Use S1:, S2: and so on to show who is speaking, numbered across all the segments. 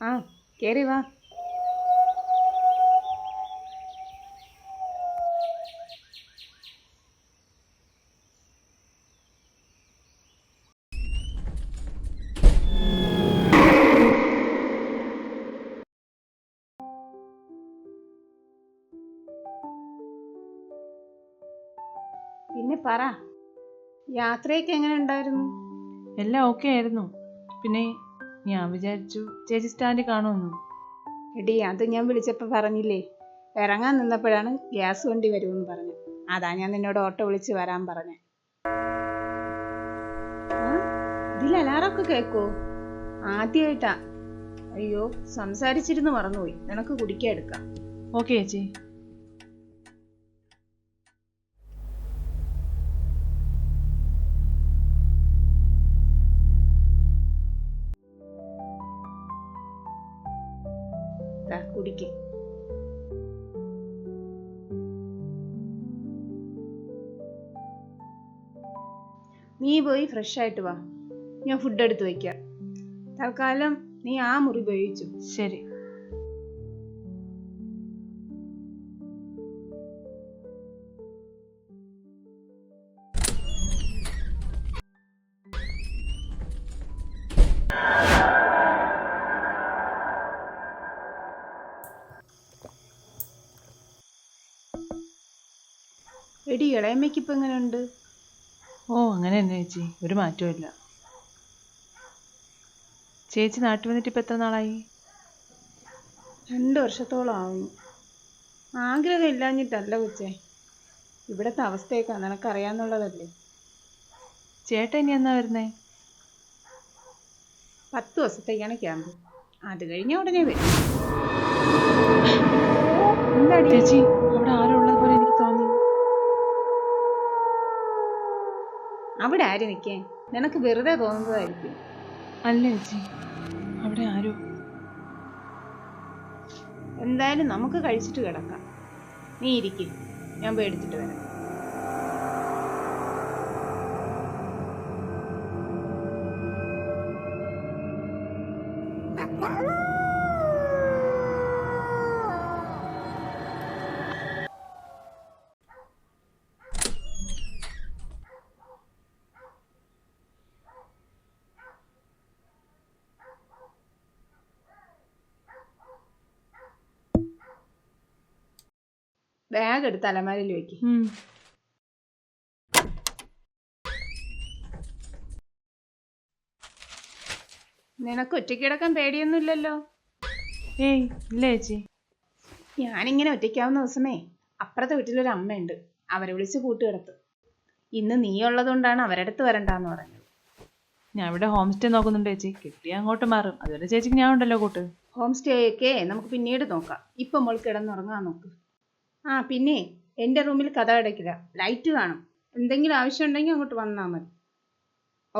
S1: ആ കേറി വാ. പിന്നെ പറ, യാത്രയൊക്കെ എങ്ങനെ ഉണ്ടായിരുന്നു?
S2: എല്ലാം ഓക്കെ ആയിരുന്നു. പിന്നെ ഞാൻ വിചാരിച്ചു ചേച്ചി സ്റ്റാൻഡിൽ കാണുമെന്ന്.
S1: എടി, അത് ഞാൻ വിളിച്ചപ്പോൾ പറഞ്ഞില്ലേ, ഇറങ്ങാൻ നിന്നപ്പോഴാണ് ഗ്യാസ് വണ്ടി വരുമെന്ന് പറഞ്ഞു. അതാ ഞാൻ നിന്നോട് ഓട്ടോ വിളിച്ച് വരാൻ പറഞ്ഞേ. ആ, ഇതിൽ അലാറൊക്കെ കേൾക്കോ? ആദ്യമായിട്ടാ. അയ്യോ, സംസാരിച്ചിരുന്ന് മറന്നുപോയി. നിനക്ക് കുടിക്കാൻ എടുക്കാം.
S2: ഓക്കെ ചേച്ചി.
S1: കുടിക്ക്. നീ പോയി ഫ്രഷ് ആയിട്ട് വാ, ഞാൻ ഫുഡ് എടുത്ത് വയ്ക്കാം. തൽക്കാലം നീ ആ മുറി ഉപയോഗിച്ചു.
S2: ശരി.
S1: എടി, ഇളയമ്മയ്ക്ക് ഇപ്പം എങ്ങനെയുണ്ട്?
S2: ഓ, അങ്ങനെ തന്നെ ചേച്ചി, ഒരു മാറ്റവും ഇല്ല. ചേച്ചി നാട്ടിൽ വന്നിട്ട് ഇപ്പം എത്ര നാളായി?
S1: 2 വർഷത്തോളം ആവുന്നു. ആഗ്രഹം ഇല്ലാഞ്ഞിട്ടല്ല കൊച്ചേ, ഇവിടുത്തെ അവസ്ഥയൊക്കെ നിനക്കറിയാന്നുള്ളതല്ലേ.
S2: ചേട്ടൻ ഇനി എന്നാ വരുന്നേ?
S1: 10 ദിവസത്തേക്കാണ് ക്യാമ്പ്. അത് കഴിഞ്ഞ ഉടനെ വരും. എന്താടി
S2: ചേച്ചി, അവിടെ ആരും ഉള്ളത് പോലെ എനിക്ക് തോന്നി.
S1: അവിടെ ആര് നിൽക്കേ? നിനക്ക് വെറുതെ തോന്നുന്നതായിരിക്കും.
S2: അല്ല ചേച്ചി, അവിടെ ആരോ.
S1: എന്തായാലും നമുക്ക് കഴിച്ചിട്ട് കിടക്കാം. നീ ഇരിക്കും, ഞാൻ പോയി എടുത്തിട്ട് വരാം. ബാഗ് എടുത്ത് അലമാരയിൽ വെക്ക്. നിനക്ക് ഒറ്റയ്ക്ക് കിടക്കാൻ പേടിയൊന്നുമില്ലല്ലോ?
S2: ഏയ് ഇല്ല ചേച്ചി.
S1: ഞാനിങ്ങനെ ഒറ്റയ്ക്കാവുന്ന ദിവസമേ അപ്പുറത്തെ വീട്ടിലൊരു അമ്മയുണ്ട്, അവരെ വിളിച്ച് കൂട്ടുകിടത്തും. ഇന്ന് നീ ഉള്ളതുകൊണ്ടാണ് അവരടുത്ത് വരണ്ടാന്ന് പറഞ്ഞത്.
S2: ഞാൻ ഇവിടെ ഹോം സ്റ്റേ നോക്കുന്നുണ്ട് ചേച്ചി, കിട്ടിയാൽ അങ്ങോട്ട് മാറും. അതുവരെ ചേച്ചിക്ക് ഞാൻ ഉണ്ടല്ലോ കൂട്ട്.
S1: ഹോം സ്റ്റേ ഒക്കെ നമുക്ക് പിന്നീട് നോക്കാം. ഇപ്പം നമ്മൾ കിടന്നുറങ്ങാൻ നോക്ക്. ആ പിന്നെ, എൻ്റെ റൂമിൽ കഥ അടയ്ക്കില്ല, ലൈറ്റ് കാണും. എന്തെങ്കിലും ആവശ്യം ഉണ്ടെങ്കിൽ അങ്ങോട്ട് വന്നാൽ മതി.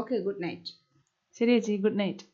S1: Okay, good night.
S2: ശരി ചേച്ചി, ഗുഡ് നൈറ്റ്.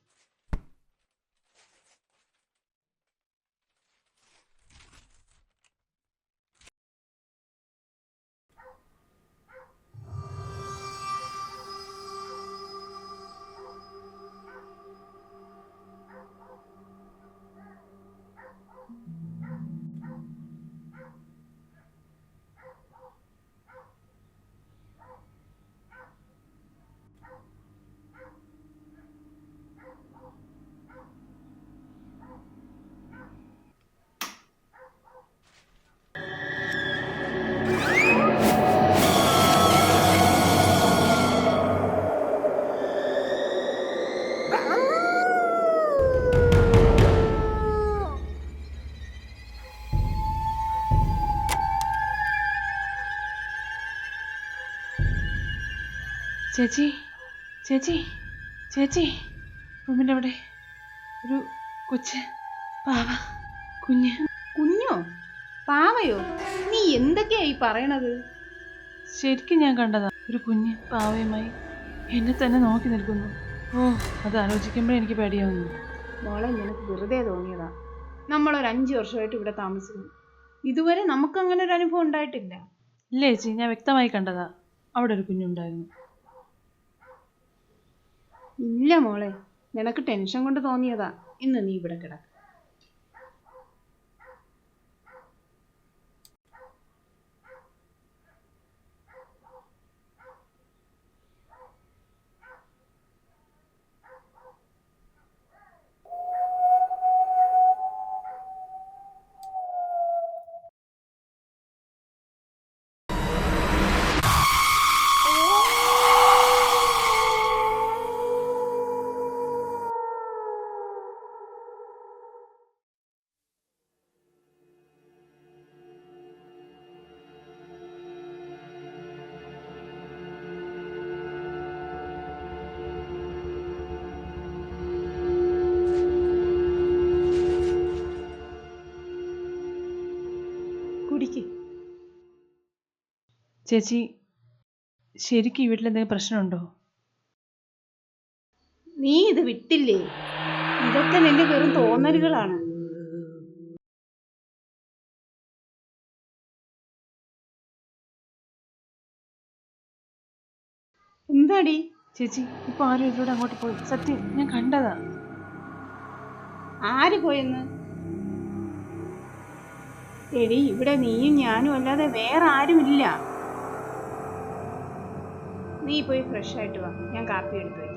S2: ചേച്ചി, ചേച്ചി, ചേച്ചി, റൂമിൻ്റെ അവിടെ ഒരു കൊച്ച് പാവ കുഞ്ഞ്.
S1: കുഞ്ഞോ? പാവയോ? നീ എന്തൊക്കെയായി പറയണത്?
S2: ശരിക്കും ഞാൻ കണ്ടതാ, ഒരു കുഞ്ഞ് പാവയുമായി എന്നെ തന്നെ നോക്കി നിൽക്കുന്നു. ഓ, അത് ആലോചിക്കുമ്പോഴേ എനിക്ക് പേടിയാവുന്നു.
S1: മോളെ, നിനക്ക് വെറുതെ തോന്നിയതാ. നമ്മളൊരു 5 വർഷമായിട്ട് ഇവിടെ താമസിക്കുന്നു, ഇതുവരെ നമുക്കങ്ങനെ ഒരു അനുഭവം ഉണ്ടായിട്ടില്ല.
S2: ഇല്ല ചേച്ചി, ഞാൻ വ്യക്തമായി കണ്ടതാ, അവിടെ ഒരു കുഞ്ഞുണ്ടായിരുന്നു.
S1: ഇല്ല മോളെ, നിനക്ക് ടെൻഷൻ കൊണ്ട് തോന്നിയതാ. ഇന്ന് നീ ഇവിടെ കിടക്ക്. കുടിക്ക്.
S2: ചേച്ചി, ശരിക്കും ഈ വീട്ടിൽ എന്തെങ്കിലും പ്രശ്നമുണ്ടോ?
S1: നീ ഇത് വിട്ടില്ലേ? ഇതൊക്കെ നിന്റെ വെറും തോന്നലുകളാണ്. എന്താടി?
S2: ചേച്ചി, ഇപ്പൊ ആരും ഇതിലൂടെ അങ്ങോട്ട് പോയി. സത്യം, ഞാൻ കണ്ടതാ.
S1: ആര് പോയെന്ന്? എടി, ഇവിടെ നീയും ഞാനും അല്ലാതെ വേറെ ആരുമില്ല. നീ പോയി ഫ്രഷ് ആയിട്ട് വാ, ഞാൻ കാപ്പി എടുത്തു വയ്ക്കാം.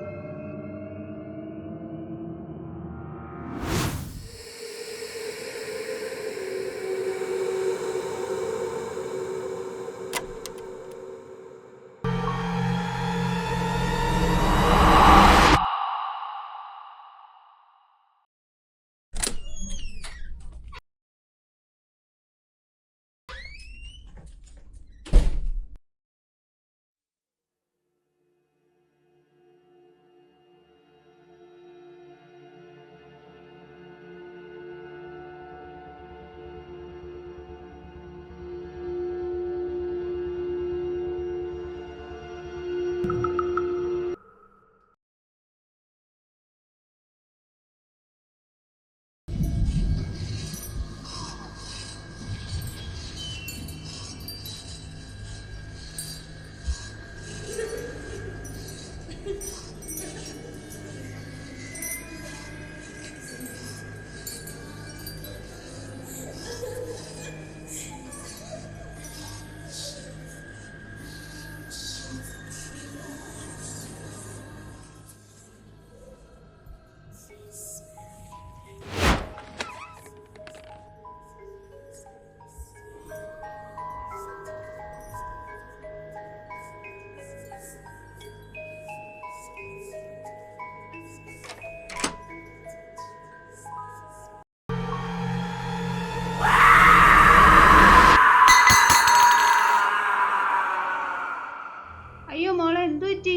S1: അയ്യോ മോളെ, എന്തു പറ്റി?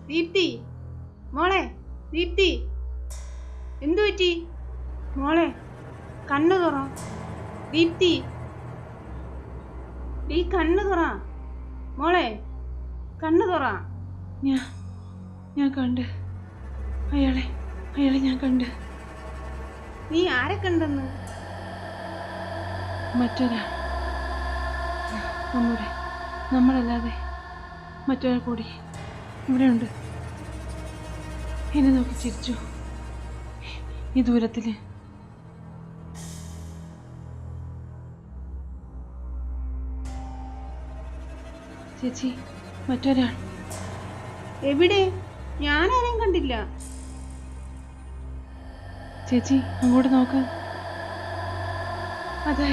S1: ദീപ്തി, മോളെ ദീപ്തി, എന്തു പറ്റി? മോളെ കണ്ണു തുറ. ദീപ്തി, ഈ കണ്ണു തുറ. മോളെ കണ്ണു തുറ.
S2: ഞാൻ കണ്ട്. അയാളെ ഞാൻ കണ്ട്.
S1: നീ ആരെ കണ്ടെന്ന്?
S2: മറ്റൊരാൾ. നമ്മളല്ലാതെ മറ്റൊരാൾ കൂടി ഇവിടെയുണ്ട്. എന്നെ നോക്കി ചിരിച്ചു. ഈ ദൂരത്തില്. ചേച്ചി, മറ്റൊരാൾ.
S1: എവിടെ? ഞാനാരെയും കണ്ടില്ല.
S2: ചേച്ചി, അങ്ങോട്ട് നോക്ക്. അതാ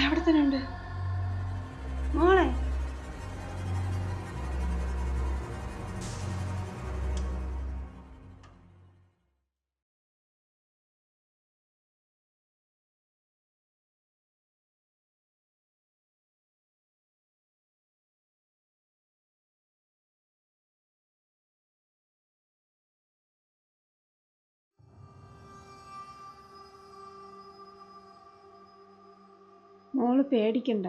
S2: അവിടെ തന്നെ ഉണ്ട്.
S1: മോളെ, മോള് പേടിക്കണ്ട.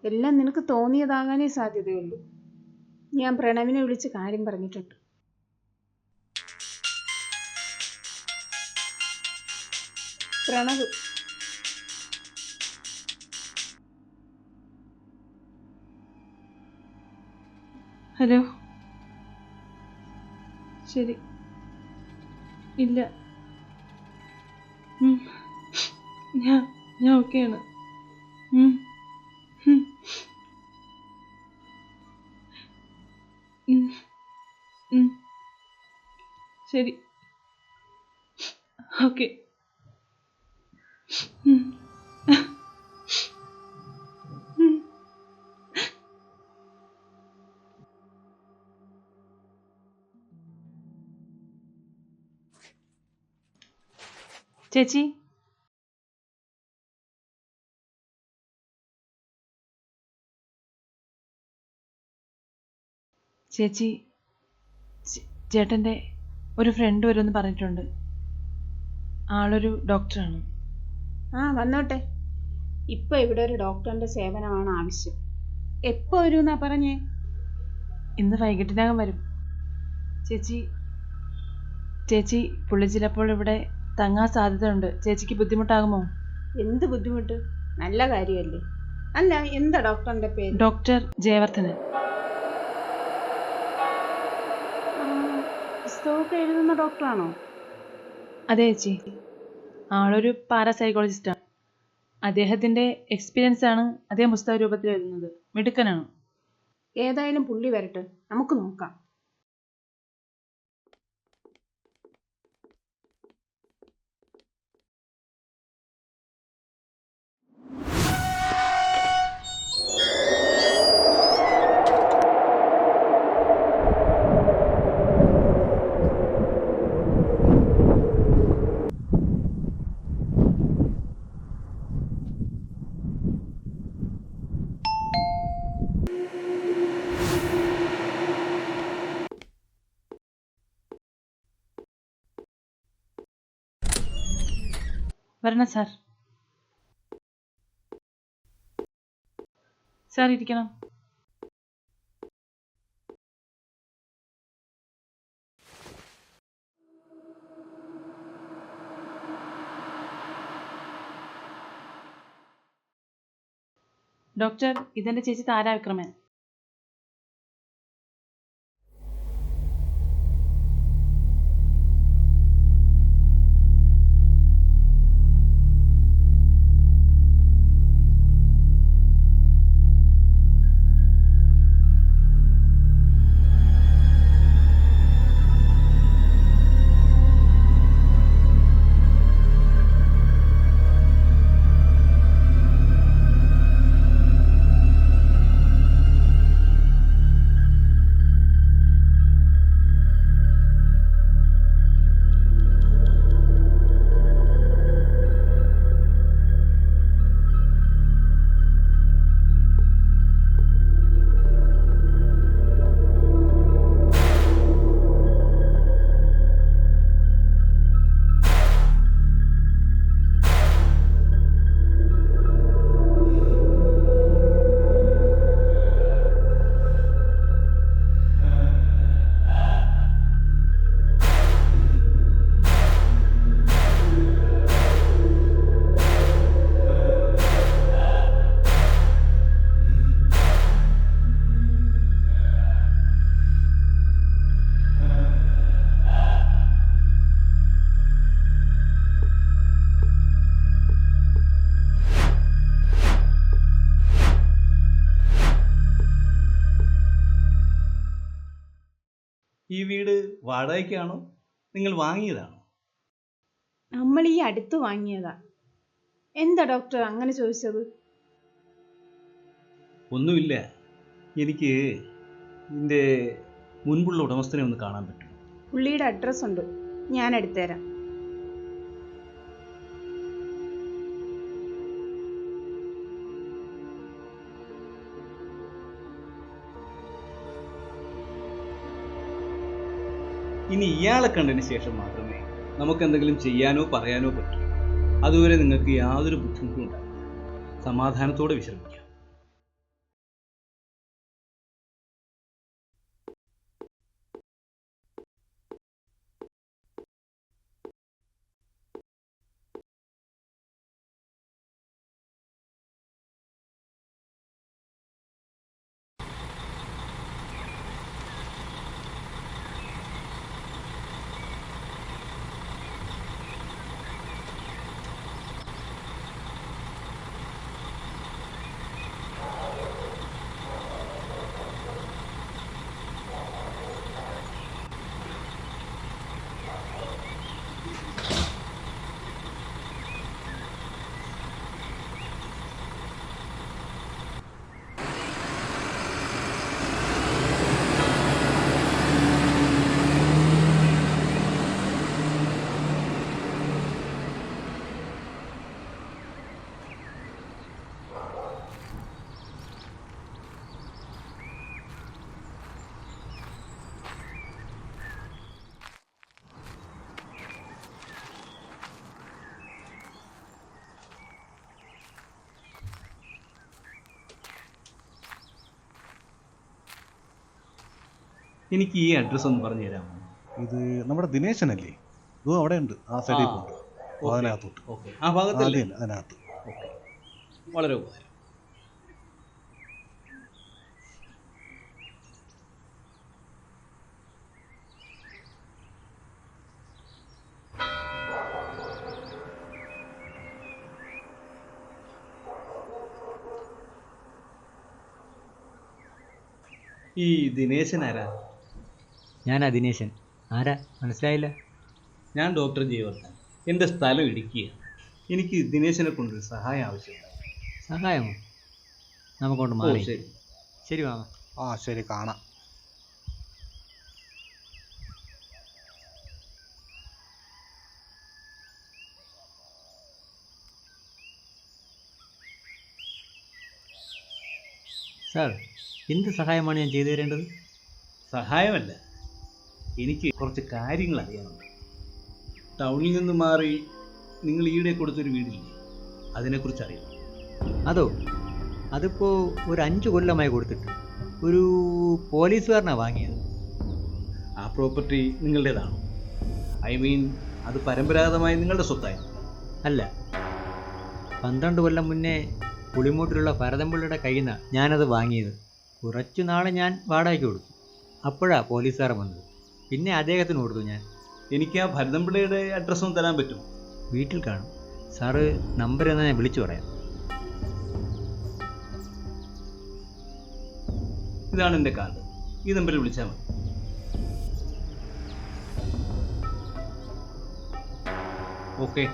S1: എല്ലാം നിനക്ക് തോന്നിയതാകാനേ സാധ്യതയുള്ളൂ. ഞാൻ പ്രണവിനെ വിളിച്ച് കാര്യം പറഞ്ഞിട്ടുണ്ട്. പ്രണവ്.
S2: ഹലോ. ശരി. ഇല്ല, ഉം. ഞാൻ ഞാൻ ഓക്കെയാണ്. ഉം. ഉം. ഉം. ഉം. ശരി. ഓക്കെ. ഉം. ഉം. ചേച്ചി, ചേച്ചി, ചേട്ടൻ്റെ ഒരു ഫ്രണ്ട് വരുമെന്ന് പറഞ്ഞിട്ടുണ്ട്. ആളൊരു ഡോക്ടറാണ്.
S1: ആ വന്നോട്ടെ. ഇപ്പൊ ഇവിടെ ഒരു ഡോക്ടറിന്റെ സേവനമാണ് ആവശ്യം. എപ്പോ വരുമെന്നാ പറഞ്ഞേ?
S2: ഇന്ന് വൈകിട്ടിനകം വരും. ചേച്ചി ചേച്ചി പുള്ളി ചിലപ്പോൾ ഇവിടെ തങ്ങാൻ സാധ്യതയുണ്ട്. ചേച്ചിക്ക് ബുദ്ധിമുട്ടാകുമോ?
S1: എന്ത് ബുദ്ധിമുട്ട്? നല്ല കാര്യമല്ലേ. അല്ല, എന്താ ഡോക്ടറിന്റെ പേര്?
S2: ഡോക്ടർ ജയവർദ്ധനൻ.
S1: പുസ്തകമൊക്കെ എഴുതുന്ന ഡോക്ടറാണോ?
S2: അതെ ചേച്ചി, ആളൊരു പാരാസൈക്കോളജിസ്റ്റാണ്. അദ്ദേഹത്തിൻ്റെ എക്സ്പീരിയൻസ് ആണ് അദ്ദേഹം പുസ്തക രൂപത്തിൽ എഴുതുന്നത്. മിടുക്കനാണ്.
S1: ഏതായാലും പുള്ളി വരട്ടെ, നമുക്ക് നോക്കാം.
S2: വരണം സാർ. സാർ ഇരിക്കണം. ഡോക്ടർ, ഇതെൻ്റെ ചേച്ചി താര വിക്രമൻ.
S3: ഈ വീട് വാടകയ്ക്കാണോ, നിങ്ങൾ വാങ്ങിയതാണോ?
S1: നമ്മൾ ഈ അടുത്ത് വാങ്ങിയതാ. എന്താ ഡോക്ടർ അങ്ങനെ ചോദിച്ചത്?
S3: ഒന്നുമില്ല, എനിക്ക് ഇതിൻ്റെ മുൻപുള്ള ഉടമസ്ഥനെ ഒന്ന് കാണാൻ പറ്റും.
S1: പുള്ളിയുടെ അഡ്രസ് ഉണ്ട്, ഞാൻ എടുത്തുതരാം.
S3: ഇനി ഇയാളെ കണ്ടതിന് ശേഷം മാത്രമേ നമുക്ക് എന്തെങ്കിലും ചെയ്യാനോ പറയാനോ പറ്റൂ. അതുവരെ നിങ്ങൾക്ക് യാതൊരു ബുദ്ധിമുട്ടും ഉണ്ടാകില്ല. സമാധാനത്തോടെ വിശ്രമിക്കാം. എനിക്ക് ഈ അഡ്രസ്സ് ഒന്ന് പറഞ്ഞു തരാമോ?
S4: ഇത് നമ്മുടെ ദിനേശനല്ലേ? ഇതും അവിടെ ഉണ്ട്, ആ സൈഡിൽ പോകുന്നുണ്ട്. അതിനകത്തോട്ട്.
S3: ഓക്കെ, ആ ഭാഗത്തല്ലേ?
S4: അതെ, അതിനകത്ത്.
S3: ഓക്കെ, വളരെ ഉപകാരം. ഈ ദിനേശൻ ആരാ?
S5: ഞാനാ ദിനേശൻ. ആരാ, മനസ്സിലായില്ല?
S3: ഞാൻ ഡോക്ടർ ജയവർദ്ധൻ. എൻ്റെ സ്ഥലം ഇടുക്കിയാണ്. എനിക്ക് ദിനേശനെ കൊണ്ടൊരു സഹായം ആവശ്യമുണ്ട്.
S5: സഹായമോ? നമുക്കൊണ്ട്
S3: ഓ
S5: മാറി.
S3: ശരി.
S5: ശരി മാമ.
S4: ആ ശരി, കാണാം.
S5: സാർ, എന്ത് സഹായമാണ് ഞാൻ ചെയ്തു തരേണ്ടത്?
S3: സഹായമല്ല, എനിക്ക് കുറച്ച് കാര്യങ്ങൾ അറിയാനുണ്ട്. ടൗണിൽ നിന്ന് മാറി നിങ്ങൾ ഈയിടെ കൊടുത്തൊരു വീടില്ലേ, അതിനെക്കുറിച്ച് അറിയാം.
S5: അതോ, അതിപ്പോൾ ഒരു 5 കൊല്ലമായി കൊടുത്തിട്ട്. ഒരു പോലീസുകാരനാണ് വാങ്ങിയത്.
S3: ആ പ്രോപ്പർട്ടി നിങ്ങളുടേതാണോ? ഐ മീൻ, അത് പരമ്പരാഗതമായി നിങ്ങളുടെ സ്വത്തായിരുന്നു?
S5: അല്ല, 12 കൊല്ലം മുന്നേ പുളിമൂട്ടിലുള്ള ഭരതൻപിള്ളയുടെ കയ്യിൽ നിന്നാണ് ഞാനത് വാങ്ങിയത്. കുറച്ചു നാൾ ഞാൻ വാടകയ്ക്ക് കൊടുത്തു. അപ്പോഴാണ് പോലീസുകാരൻ വന്നത്. പിന്നെ അദ്ദേഹത്തിന് കൊടുത്തു ഞാൻ.
S3: എനിക്ക് ആ ഭരതൻപിള്ളയുടെ അഡ്രസ്സ് ഒന്ന് തരാൻ പറ്റുമോ?
S5: വീട്ടിൽ കാണും. സാറ് നമ്പർ എന്നാൽ ഞാൻ വിളിച്ചു പറയാം.
S3: ഇതാണ് എൻ്റെ കാർഡ്. ഈ നമ്പറിൽ വിളിച്ചാൽ മതി. ഓക്കെ,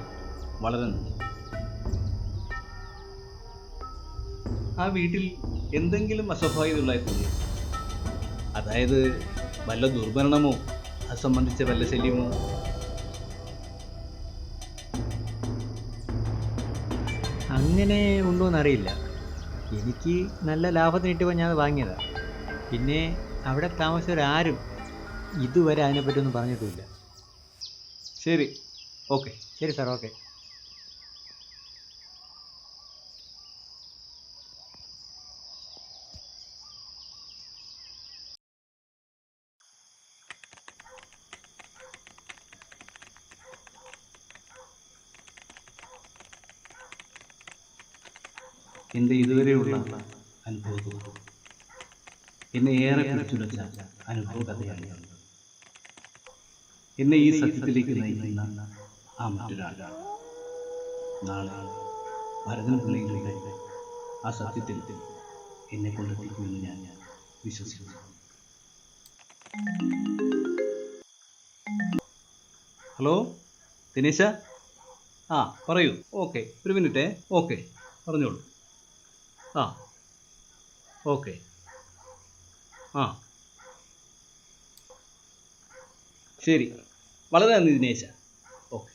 S3: വളരെ നന്ദി. ആ വീട്ടിൽ എന്തെങ്കിലും അസ്വാഭാവികതകളായി തോന്നി? അതായത് വല്ല ദുർഭരണമോ അത് സംബന്ധിച്ച വല്ല ശല്യമോ?
S5: അങ്ങനെ ഉണ്ടോയെന്നറിയില്ല. എനിക്ക് നല്ല ലാഭത്തിന് കിട്ടിയപ്പോൾ ഞാൻ വാങ്ങിയതാണ്. പിന്നെ അവിടെ താമസിച്ചവരാരും ഇതുവരെ അതിനെപ്പറ്റിയൊന്നും പറഞ്ഞിട്ടുമില്ല.
S3: ശരി, ഓക്കെ.
S5: ശരി സാർ, ഓക്കെ.
S3: എൻ്റെ ഇതുവരെയുള്ള അനുഭവത്തിൽ എന്നെ ഏറെ പിടിച്ചുലച്ച അനുഭവ കഥയാണ്. എന്നെ ഈ സത്യത്തിലേക്ക് നയിക്കുന്ന ആ മറ്റൊരാളാണ്. നാളെ ഭരതൻപിള്ളയിലൂടെ ആ സത്യത്തിൽ എന്നെ കൊണ്ടെത്തിക്കുമെന്ന് ഞാൻ വിശ്വസിക്കുന്നു. ഹലോ ദിനേശ, ആ പറയൂ. ഓക്കെ, ഒരു മിനിറ്റേ. ഓക്കെ, പറഞ്ഞോളൂ. ആ ഓക്കെ. ആ ശരി, വളരെ നന്ദി ദിനേശ. ഓക്കെ.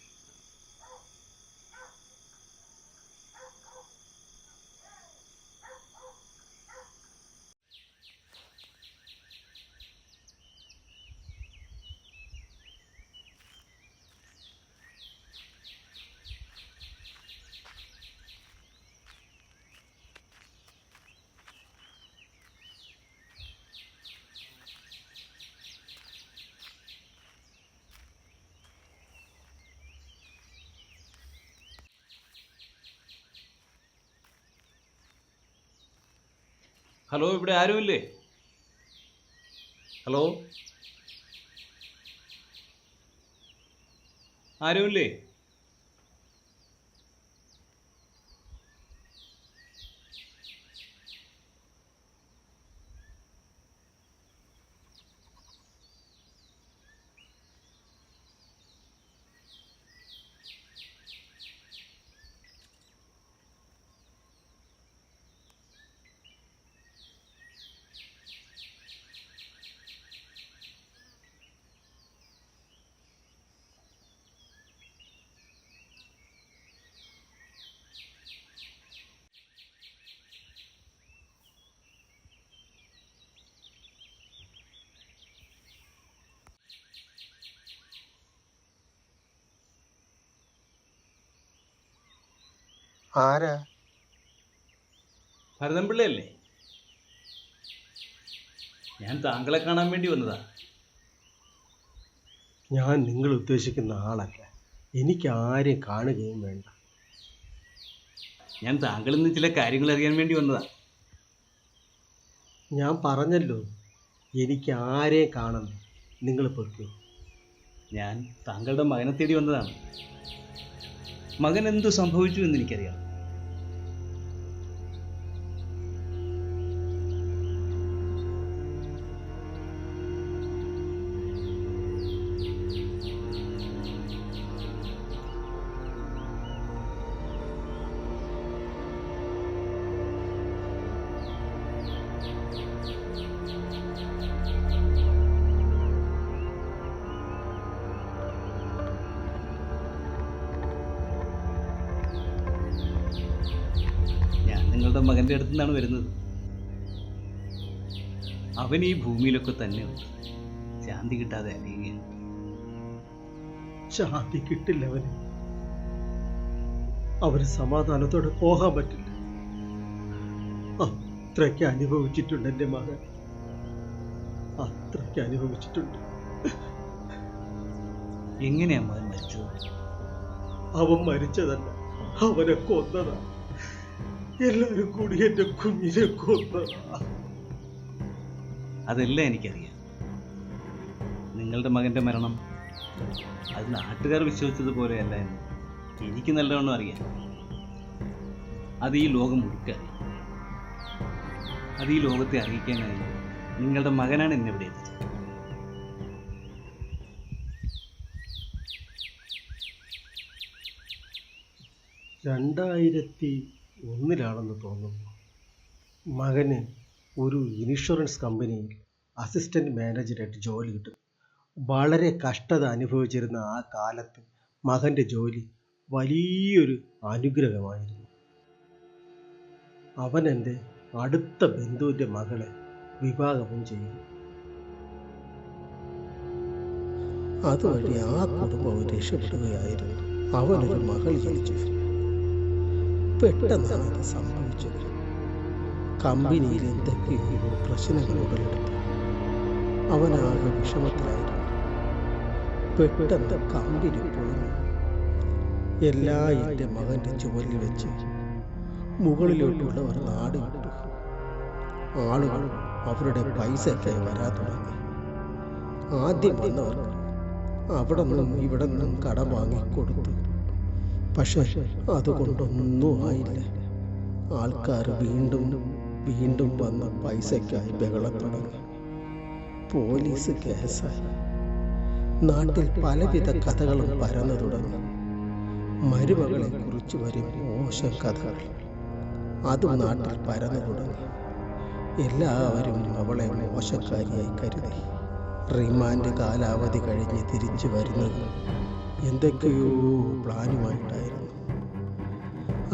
S3: ഹലോ, ഇവിടെ ആരുമില്ലേ? ഹലോ, ആരുമില്ലേ?
S6: ആരാ?
S3: ഭരതൻപിള്ളയല്ലേ? ഞാൻ താങ്കളെ കാണാൻ വേണ്ടി വന്നതാ.
S6: ഞാൻ നിങ്ങൾ ഉദ്ദേശിക്കുന്ന ആളല്ല. എനിക്ക് ആരെയും കാണുകയും വേണ്ട.
S3: ഞാൻ താങ്കളിൽ നിന്ന് ചില കാര്യങ്ങൾ അറിയാൻ വേണ്ടി വന്നതാ.
S6: ഞാൻ പറഞ്ഞല്ലോ, എനിക്ക് ആരെയും കാണണം. നിങ്ങൾ പൊയ്ക്കോ.
S3: ഞാൻ താങ്കളുടെ മകനെ തേടി വന്നതാണ്. മകൻ എന്തു സംഭവിച്ചു എന്ന് എനിക്കറിയാം. ഞാൻ നിങ്ങളുടെ മകൻ്റെ അടുത്തു നിന്നാണ് വരുന്നത്. അവൻ ഈ ഭൂമിയിലൊക്കെ തന്നെയുണ്ട്. ശാന്തി കിട്ടാതെ അലിയുകയാണ്.
S6: ശാന്തി കിട്ടില്ല അവന്. അവന് സമാധാനത്തോടെ പോകാൻ പറ്റില്ല. അത്രയ്ക്ക് അനുഭവിച്ചിട്ടുണ്ട് എൻ്റെ മകൻ. അത്രയ്ക്ക് അനുഭവിച്ചിട്ടുണ്ട്.
S3: എങ്ങനെയാ മകൻ മരിച്ചത്?
S6: അവൻ മരിച്ചതല്ല, അവനെ കൊന്നതാ. എല്ലാവരും കൂടി എൻ്റെ കുഞ്ഞിനെ കൊന്നതാ.
S3: അതെല്ലാം എനിക്കറിയാം. നിങ്ങളുടെ മകൻ്റെ മരണം അത് നാട്ടുകാർ വിശ്വസിച്ചതുപോലെയല്ല എന്ന് എനിക്ക് നല്ലവണ്ണം അറിയാം. അത് ഈ ലോകം മുഴുക്കെ അറിയാം. അത് ഈ ലോകത്തെ അറിയിക്കാനായി നിങ്ങളുടെ മകനാണ് എന്നെ ഇവിടെ എത്തിച്ചത്.
S6: രണ്ടായിരത്തി ഒന്നിലാണെന്ന് തോന്നുന്നു മകന് ഒരു ഇൻഷുറൻസ് കമ്പനിയിൽ അസിസ്റ്റന്റ് മാനേജറായിട്ട് ജോലി കിട്ടും. വളരെ കഷ്ടത അനുഭവിച്ചിരുന്ന ആ കാലത്ത് മകൻ്റെ ജോലി വലിയൊരു അനുഗ്രഹമായിരുന്നു. അവൻ എൻ്റെ അടുത്ത ബന്ധുവിൻ്റെ മകളെ വിവാഹവും ചെയ്തു. അതുവഴി ആ കുടുംബം രക്ഷപ്പെടുകയായിരുന്നു. അവനൊരു മകൾ ജനിച്ചു. പെട്ടെന്നാണ് അത് സംഭവിച്ചത്. കമ്പനിയിൽ എന്തൊക്കെയോ പ്രശ്നങ്ങൾ ഉടലെടുത്തു. അവനാകെ വിഷമത്തിലായിരുന്നു. പെട്ടെന്ന് കമ്പനി പൊളിഞ്ഞു. എല്ലാം എൻ്റെ മകൻ്റെ ചുമലിൽ വെച്ച് മുകളിലോട്ടുള്ളവർ നാട് വിട്ടു. ആളുകൾ അവരുടെ പൈസയ്ക്കായി വരാൻ തുടങ്ങി. ആദ്യം വന്നവർക്ക് അവിടെ നിന്നും ഇവിടെ നിന്നും കടം വാങ്ങിക്കൊടുത്തു. പക്ഷേ അതുകൊണ്ടൊന്നും ആയില്ല. ആൾക്കാർ വീണ്ടും വീണ്ടും വന്ന് പൈസയ്ക്കായി ബഹളം തുടങ്ങി. പോലീസ് കേസായി. നാട്ടിൽ പലവിധ കഥകളും പരന്നു തുടങ്ങി. മരുമകളെ കുറിച്ച് വരും മോശം കഥകൾ അതും നാട്ടിൽ പരന്നു തുടങ്ങി. എല്ലാവരും അവളെ മോശക്കാരിയായി കരുതി. റിമാൻഡ് കാലാവധി കഴിഞ്ഞ് തിരിച്ചു വരുന്നത് എന്തൊക്കെയോ പ്ലാനുമായിട്ടായിരുന്നു.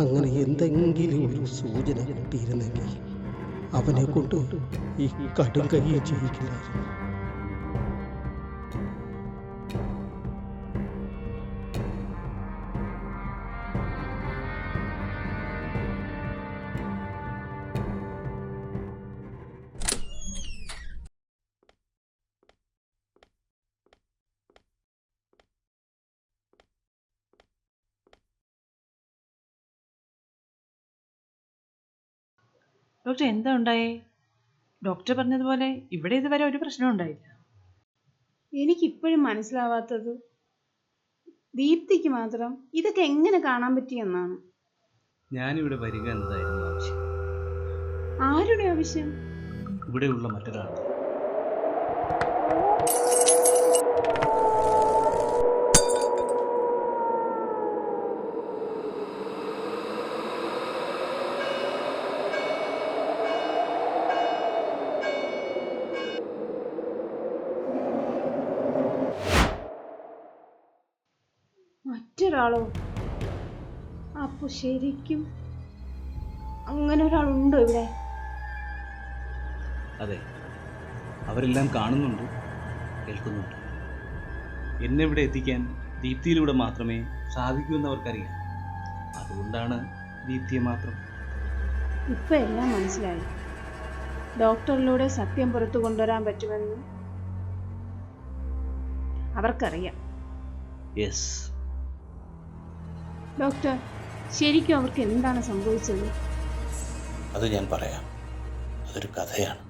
S6: അങ്ങനെ എന്തെങ്കിലും ഒരു സൂചന കിട്ടിയിരുന്നെങ്കിൽ അവനെ കൊണ്ട് ഈ കടും കൈയെ ചെയ്യിക്കില്ലായിരുന്നു.
S2: ഡോക്ടർ എന്താ ഉണ്ടായേ? ഡോക്ടർ പറഞ്ഞതുപോലെ ഇവിടെ ഇതുവരെ ഒരു പ്രശ്നം ഉണ്ടായില്ല.
S1: എനിക്കിപ്പോഴും മനസ്സിലാവാത്തത് ദീപ്തിക്ക് മാത്രം ഇതൊക്കെ എങ്ങനെ കാണാൻ പറ്റിയെന്നാണ്.
S3: ഞാനിവിടെ വരിക എന്നതായിരുന്നു ആവശ്യം.
S1: ആരുടെ ആവശ്യം?
S3: ഇവിടെയുള്ള മറ്റൊരാൾ.
S1: മറ്റൊരാളോ? അപ്പൊ ശരിക്കും അങ്ങനെ ഒരാളുണ്ടോ ഇവിടെ?
S3: അതെ, അവരെല്ലാം കാണുന്നുണ്ട്, കേൾക്കുന്നുണ്ട്. എന്നെ ഇവിടെ എത്തിക്കാൻ ദീപ്തിയിലൂടെ മാത്രമേ സാധിക്കൂ എന്ന് അവർക്കറിയാം. അതുകൊണ്ടാണ് ദീപ്തിയെ മാത്രം.
S1: ഇപ്പൊ എല്ലാം മനസ്സിലായി. ഡോക്ടറിലൂടെ സത്യം പുറത്തു കൊണ്ടുവരാൻ പറ്റുമെന്ന് അവർക്കറിയാം.
S3: യെസ്.
S1: ഡോക്ടർ, ശരിക്കും അവർക്ക് എന്താണ് സംഭവിച്ചത്?
S7: അത് ഞാൻ പറയാം. അതൊരു കഥയാണ്.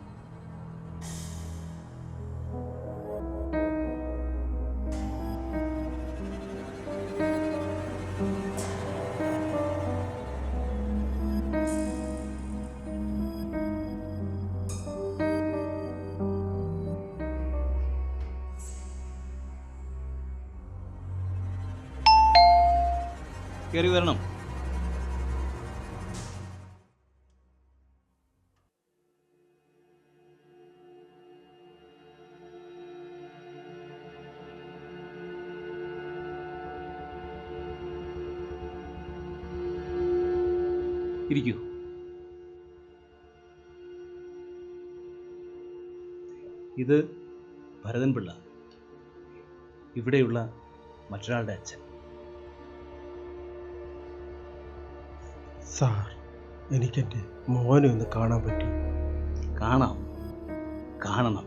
S3: കയറി വരണം. ഇരിക്കൂ. ഇത് ഭരതൻ പിള്ള, ഇവിടെയുള്ള മറ്റൊരാളുടെ അച്ഛൻ.
S6: സാർ, എനിക്കെൻ്റെ മോനെ ഒന്ന് കാണാൻ പറ്റും?
S3: കാണാം, കാണണം.